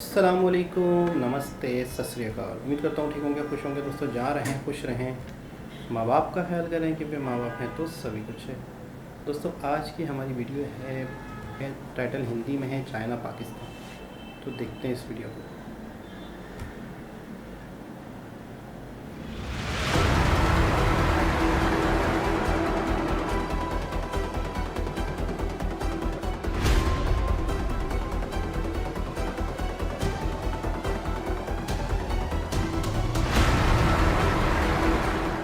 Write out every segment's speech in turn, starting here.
अस्सलामुअलैकुम, नमस्ते, सत श्री अकाल। उम्मीद करता हूँ ठीक होंगे, खुश होंगे। दोस्तों, जहाँ रहें खुश रहें, माँ बाप का ख्याल करें क्योंकि माँ बाप हैं तो सभी कुछ है। दोस्तों, आज की हमारी वीडियो है टाइटल हिंदी में है चाइना पाकिस्तान। तो देखते हैं इस वीडियो को।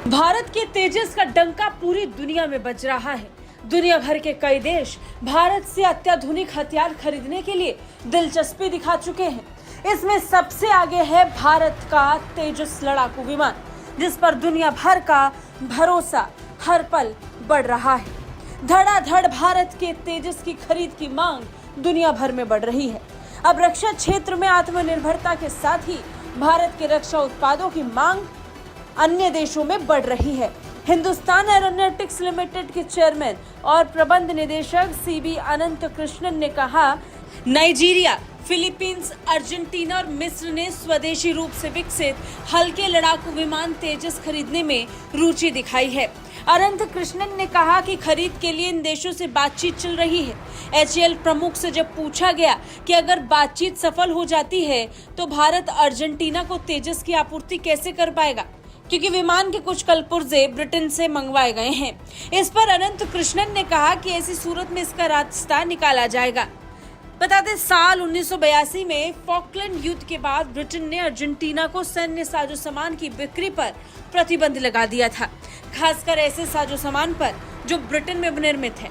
भारत के तेजस का डंका पूरी दुनिया में बज रहा है। दुनिया भर के कई देश भारत से अत्याधुनिक हथियार खरीदने के लिए दिलचस्पी दिखा चुके हैं। इसमें सबसे आगे है भारत का तेजस लड़ाकू विमान, जिस पर दुनिया भर का भरोसा हर पल बढ़ रहा है। धड़ाधड़ भारत के तेजस की खरीद की मांग दुनिया भर में बढ़ रही है। अब रक्षा क्षेत्र में आत्मनिर्भरता के साथ ही भारत के रक्षा उत्पादों की मांग अन्य देशों में बढ़ रही है। हिंदुस्तान एरोनॉटिक्स लिमिटेड के चेयरमैन और प्रबंध निदेशक सीबी अनंत कृष्णन ने कहा, नाइजीरिया, फिलीपींस, अर्जेंटीना और मिस्र ने स्वदेशी रूप से विकसित हल्के लड़ाकू विमान तेजस खरीदने में रुचि दिखाई है। अनंत कृष्णन ने कहा कि खरीद के लिए इन देशों से बातचीत चल रही है। एचएएल प्रमुख से जब पूछा गया कि अगर बातचीत सफल हो जाती है तो भारत अर्जेंटीना को तेजस की आपूर्ति कैसे कर पाएगा, क्योंकि विमान के कुछ कल पुर्जे ब्रिटेन से मंगवाए गए हैं। इस पर अनंत कृष्णन ने कहा कि ऐसी सूरत में इसका रास्ता निकाला जाएगा। बता दें, साल 1982 में फॉकलैंड युद्ध के बाद ब्रिटेन ने अर्जेंटीना को सैन्य साजो सामान की बिक्री पर प्रतिबंध लगा दिया था, खासकर ऐसे साजो सामान पर जो ब्रिटेन में निर्मित है।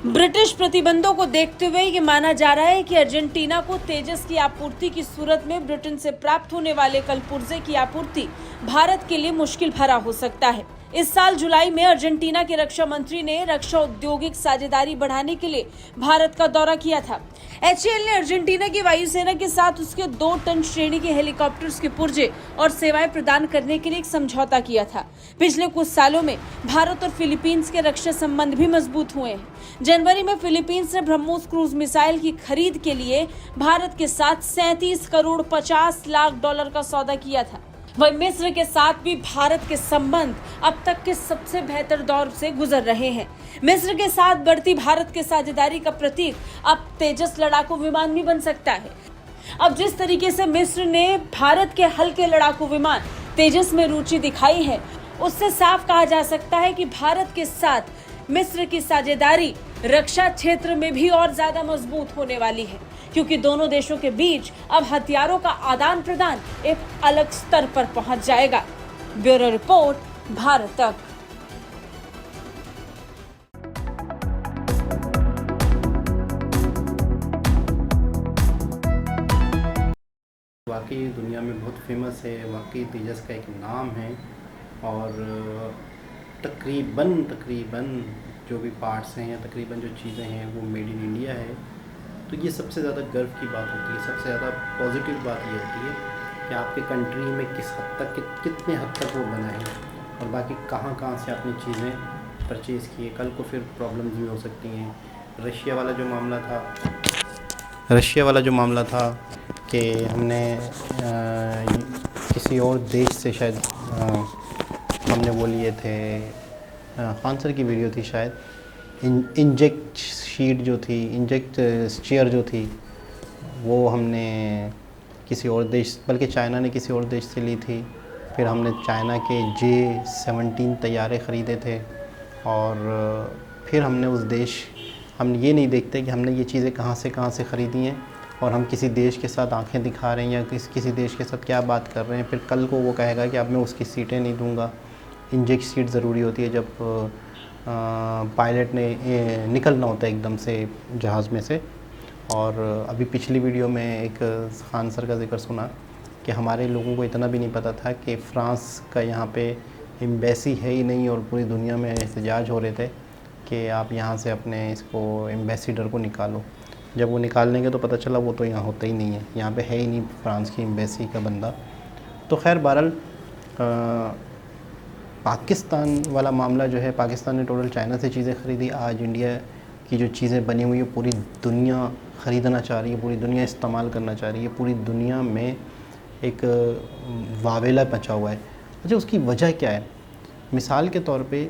ब्रिटिश प्रतिबंधों को देखते हुए ये माना जा रहा है कि अर्जेंटीना को तेजस की आपूर्ति की सूरत में ब्रिटेन से प्राप्त होने वाले कलपुर्जे की आपूर्ति भारत के लिए मुश्किल भरा हो सकता है। इस साल जुलाई में अर्जेंटीना के रक्षा मंत्री ने रक्षा औद्योगिक साझेदारी बढ़ाने के लिए भारत का दौरा किया था। एचएएल ने अर्जेंटीना की वायुसेना के साथ उसके 2 टन श्रेणी के हेलीकॉप्टर्स के पुर्जे और सेवाएं प्रदान करने के लिए एक समझौता किया था। पिछले कुछ सालों में भारत और फिलीपींस के रक्षा संबंध भी मजबूत हुए हैं। जनवरी में फिलीपींस ने ब्रह्मोस क्रूज मिसाइल की खरीद के लिए भारत के साथ 37 करोड़ 50 लाख डॉलर का सौदा किया था। वहीं मिस्र के साथ भी भारत के संबंध अब तक के सबसे बेहतर दौर से गुजर रहे हैं। मिस्र के साथ बढ़ती भारत के साझेदारी का प्रतीक अब तेजस लड़ाकू विमान भी बन सकता है। अब जिस तरीके से मिस्र ने भारत के हल्के लड़ाकू विमान तेजस में रुचि दिखाई है, उससे साफ कहा जा सकता है कि भारत के साथ मिस्र की साझेदारी रक्षा क्षेत्र में भी और ज्यादा मजबूत होने वाली है, क्योंकि दोनों देशों के बीच अब हथियारों का आदान प्रदान एक अलग स्तर पर पहुंच जाएगा। ब्यूरो रिपोर्ट, भारत तक। वाकई दुनिया में बहुत फेमस है, वाकई तेजस का एक नाम है। और तकरीबन जो भी पार्ट्स हैं या तकरीबन जो चीज़ें हैं वो मेड इन इंडिया है। तो ये सबसे ज़्यादा गर्व की बात होती है, सबसे ज़्यादा पॉजिटिव बात ये होती है कि आपके कंट्री में किस हद तक कितने हद तक वो बना है और बाकी कहाँ से आपने चीज़ें परचेज़ की है। कल को फिर प्रॉब्लम्स भी हो सकती हैं। रशिया वाला जो मामला था कि हमने किसी और देश से शायद हमने वो लिए थे, खान सर की वीडियो थी शायद, इंजेक्ट स्टीयर जो थी वो हमने किसी और देश, बल्कि चाइना ने किसी और देश से ली थी। फिर हमने चाइना के J-17 तैयारे ख़रीदे थे और फिर हमने हम ये नहीं देखते कि हमने ये चीज़ें कहाँ से ख़रीदी हैं और हम किसी देश के साथ आंखें दिखा रहे हैं या किसी देश के साथ क्या बात कर रहे हैं। फिर कल को वो कहेगा कि अब मैं उसकी सीटें नहीं दूँगा। इंजेक्ट सीट ज़रूरी होती है जब पायलट ने निकलना होता है एकदम से जहाज़ में से। और अभी पिछली वीडियो में एक खान सर का जिक्र सुना कि हमारे लोगों को इतना भी नहीं पता था कि फ़्रांस का यहाँ पे एम्बेसी है ही नहीं और पूरी दुनिया में एहतजाज हो रहे थे कि आप यहाँ से अपने इसको एम्बेसडर को निकालो। जब वो निकालने के तो पता चला वो तो यहाँ होता ही नहीं है, यहाँ पे है ही नहीं फ़्रांस की एम्बेसी का बंदा। तो खैर बहरहाल पाकिस्तान वाला मामला जो है, पाकिस्तान ने टोटल चाइना से चीज़ें ख़रीदी। आज इंडिया की जो चीज़ें बनी हुई है पूरी दुनिया ख़रीदना चाह रही है, पूरी दुनिया इस्तेमाल करना चाह रही है, पूरी दुनिया में एक वावेला मचा हुआ है। अच्छा, उसकी वजह क्या है? मिसाल के तौर पे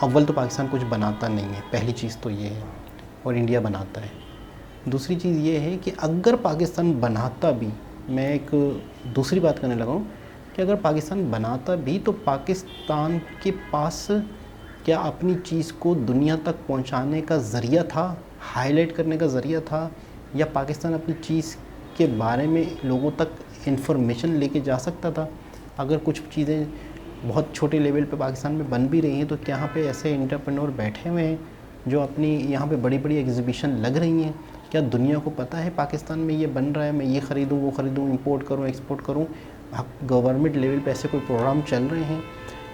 अव्वल तो पाकिस्तान कुछ बनाता नहीं है, पहली चीज़ तो ये है, और इंडिया बनाता है। दूसरी चीज़ ये है कि अगर पाकिस्तान बनाता भी, मैं एक दूसरी बात करने लगा हूँ कि अगर पाकिस्तान बनाता भी तो पाकिस्तान के पास क्या अपनी चीज़ को दुनिया तक पहुँचाने का ज़रिया था, हाईलाइट करने का ज़रिया था, या पाकिस्तान अपनी चीज़ के बारे में लोगों तक इन्फॉर्मेशन लेके जा सकता था? अगर कुछ चीज़ें बहुत छोटे लेवल पे पाकिस्तान में बन भी रही हैं तो क्या यहाँ पे ऐसे एंटरप्रेन्योर बैठे हुए हैं जो अपनी यहाँ पे बड़ी बड़ी एग्जीबिशन लग रही हैं? क्या दुनिया को पता है पाकिस्तान में ये बन रहा है, मैं ये ख़रीदूँ, वो ख़रीदूँ, इंपोर्ट करूँ, एक्सपोर्ट करूँ? गवर्नमेंट लेवल पे ऐसे कोई प्रोग्राम चल रहे हैं?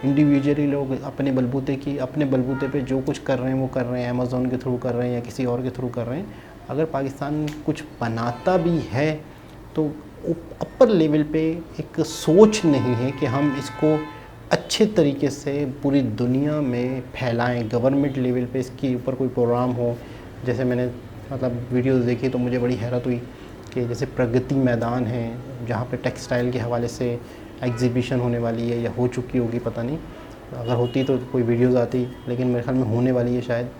इंडिविजुअली लोग अपने बलबूते पे जो कुछ कर रहे हैं वो कर रहे हैं, अमेज़ॉन के थ्रू कर रहे हैं या किसी और के थ्रू कर रहे हैं। अगर पाकिस्तान कुछ बनाता भी है तो अपर लेवल पे एक सोच नहीं है कि हम इसको अच्छे तरीके से पूरी दुनिया में फैलाएं। गवर्नमेंट लेवल पे इसके ऊपर कोई प्रोग्राम हो। जैसे मैंने मतलब वीडियोस देखी तो मुझे बड़ी हैरत हुई कि जैसे प्रगति मैदान है जहाँ पे टेक्सटाइल के हवाले से एग्जीबिशन होने वाली है, या हो चुकी होगी पता नहीं, अगर होती तो कोई वीडियोस आती, लेकिन मेरे ख्याल में होने वाली है शायद।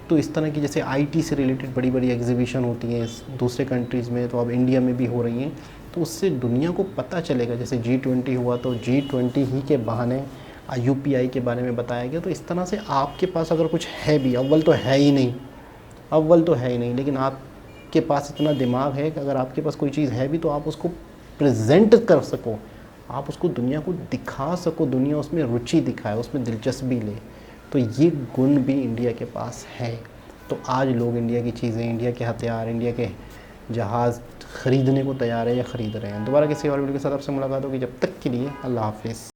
तो इस तरह की जैसे आईटी से रिलेटेड बड़ी बड़ी एग्जीबिशन होती हैं दूसरे कंट्रीज़ में, तो अब इंडिया में भी हो रही हैं। तो उससे दुनिया को पता चलेगा। जैसे G20 हुआ तो G20 ही के बहाने UPI के बारे में बताया गया। तो इस तरह से आपके पास अगर कुछ है भी, अव्वल तो है ही नहीं, लेकिन आपके पास इतना दिमाग है कि अगर आपके पास कोई चीज़ है भी तो आप उसको प्रेजेंट कर सको, आप उसको दुनिया को दिखा सको, दुनिया उसमें रुचि दिखाए, उसमें दिलचस्पी ले। तो ये गुण भी इंडिया के पास है। तो आज लोग इंडिया की चीज़ें, इंडिया के हथियार, इंडिया के जहाज़ ख़रीदने को तैयार है या ख़रीद रहे हैं। दोबारा किसी और वीडियो के साथ आपसे मुलाकात होगी। जब तक के लिए अल्लाह हाफ़िज़।